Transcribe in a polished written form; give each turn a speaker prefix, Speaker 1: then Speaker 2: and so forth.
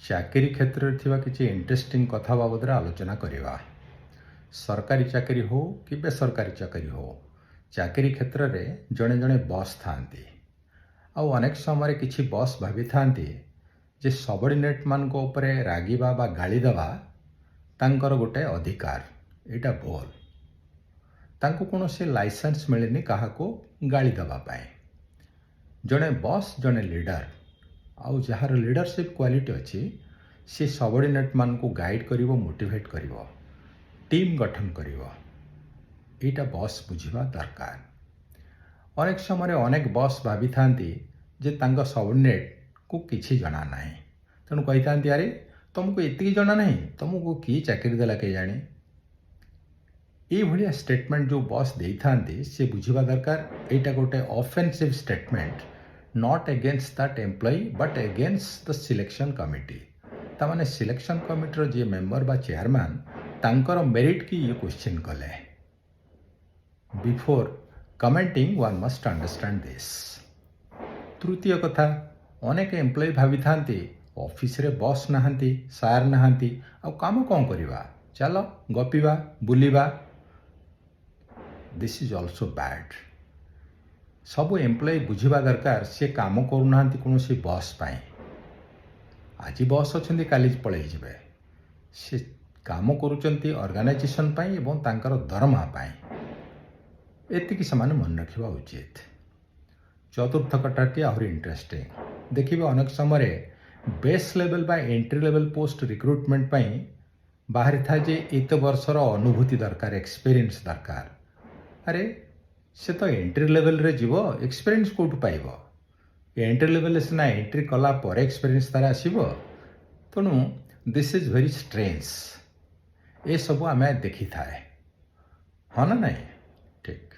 Speaker 1: ଚାକିରି କ୍ଷେତ୍ରରେ ଥିବା କିଛି ଇଣ୍ଟରେଷ୍ଟିଂ କଥା ବାବଦରେ ଆଲୋଚନା କରିବା। ସରକାରୀ ଚାକିରି ହେଉ କି ବେସରକାରୀ ଚାକିରି ହେଉ, ଚାକିରି କ୍ଷେତ୍ରରେ ଜଣେ ଜଣେ ବସ୍ ଥାଆନ୍ତି। ଆଉ ଅନେକ ସମୟରେ କିଛି ବସ୍ ଭାବିଥାନ୍ତି ଯେ ସବର୍ଡିନେଟ୍ମାନଙ୍କ ଉପରେ ରାଗିବା ବା ଗାଳି ଦେବା ତାଙ୍କର ଗୋଟେ ଅଧିକାର। ଏଇଟା ଭୁଲ। ତାଙ୍କୁ କୌଣସି ଲାଇସେନ୍ସ ମିଳିନି କାହାକୁ ଗାଳି ଦେବା ପାଇଁ। ଜଣେ ବସ୍ ଜଣେ ଲିଡର, ଆଉ ଯାହାର ଲିଡରସିପ୍ କ୍ୱାଲିଟି ଅଛି ସେ ସବର୍ଡିନେଟ୍ମାନଙ୍କୁ ଗାଇଡ୍ କରିବ, ମୋଟିଭେଟ୍ କରିବ, ଟିମ୍ ଗଠନ କରିବ। ଏଇଟା ବସ୍ ବୁଝିବା ଦରକାର। ଅନେକ ସମୟରେ ଅନେକ ବସ୍ ଭାବିଥାନ୍ତି ଯେ ତାଙ୍କ ସବର୍ଡିନେଟ୍କୁ କିଛି ଜଣା ନାହିଁ, ତେଣୁ କହିଥାନ୍ତି ଆରେ ତୁମକୁ ଏତିକି ଜଣା ନାହିଁ, ତୁମକୁ କିଏ ଚାକିରି ଦେଲା କେଜାଣି। ଏଇଭଳିଆ ଷ୍ଟେଟମେଣ୍ଟ ଯେଉଁ ବସ୍ ଦେଇଥାନ୍ତି ସେ ବୁଝିବା ଦରକାର ଏଇଟା ଗୋଟେ offensive statement, not against that employee but against the selection committee. ତାମାନେ ସିଲେକ୍ସନ୍ କମିଟିର ଯିଏ ମେମ୍ବର ବା ଚେୟାରମ୍ୟାନ୍ ତାଙ୍କର ମେରିଟ୍ କି ଇଏ କ୍ୱେଶ୍ଚିନ୍ କଲେ। Before କମେଣ୍ଟିଂ one must understand this. ତୃତୀୟ କଥା, ଅନେକ ଏମ୍ପ୍ଲୟି ଭାବିଥାନ୍ତି ଅଫିସରେ ବସ୍ ନାହାନ୍ତି, ସାର୍ ନାହାନ୍ତି, ଆଉ କାମ କ'ଣ କରିବା, ଚାଲ ଗପିବା, ବୁଲିବା। This is also bad. ସବୁ ଏମ୍ପ୍ଲୟି ବୁଝିବା ଦରକାର ସେ କାମ କରୁନାହାନ୍ତି କୌଣସି ବସ୍ ପାଇଁ। ଆଜି ବସ୍ ଅଛନ୍ତି, କାଲି ପଳେଇଯିବେ। ସେ କାମ କରୁଛନ୍ତି ଅର୍ଗାନାଇଜେସନ୍ ପାଇଁ ଏବଂ ତାଙ୍କର ଦରମା ପାଇଁ। ଏତିକି ସେମାନେ ମନେ ରଖିବା ଉଚିତ। ଚତୁର୍ଥ କଥାଟି ଆହୁରି ଇଣ୍ଟରେଷ୍ଟିଂ। ଦେଖିବେ ଅନେକ ସମୟରେ ବେସ୍ ଲେଭେଲ୍ ବା ଏଣ୍ଟ୍ରି ଲେଭେଲ୍ ପୋଷ୍ଟ ରିକ୍ରୁଟମେଣ୍ଟ ପାଇଁ ବାହାରିଥାଏ ଯେ ଏତେ ବର୍ଷର ଅନୁଭୂତି ଦରକାର, ଏକ୍ସପିରିଏନ୍ସ ଦରକାର। ଆରେ ସେ ତ ଏଣ୍ଟ୍ରି ଲେଭେଲ୍ରେ ଯିବ, ଏକ୍ସପିରିଏନ୍ସ କେଉଁଠୁ ପାଇବ? ଏଣ୍ଟ୍ରି ଲେଭେଲ୍ରେ ସିନା ଏଣ୍ଟ୍ରି କଲା ପରେ ଏକ୍ସପିରିଏନ୍ସ ତାର ଆସିବ। ତେଣୁ ଦିସ୍ ଇଜ୍ ଭେରି ଷ୍ଟ୍ରେଞ୍ଜ। ଏସବୁ ଆମେ ଦେଖିଥାଏ, ହଁ ନା ନାହିଁ? ଠିକ୍।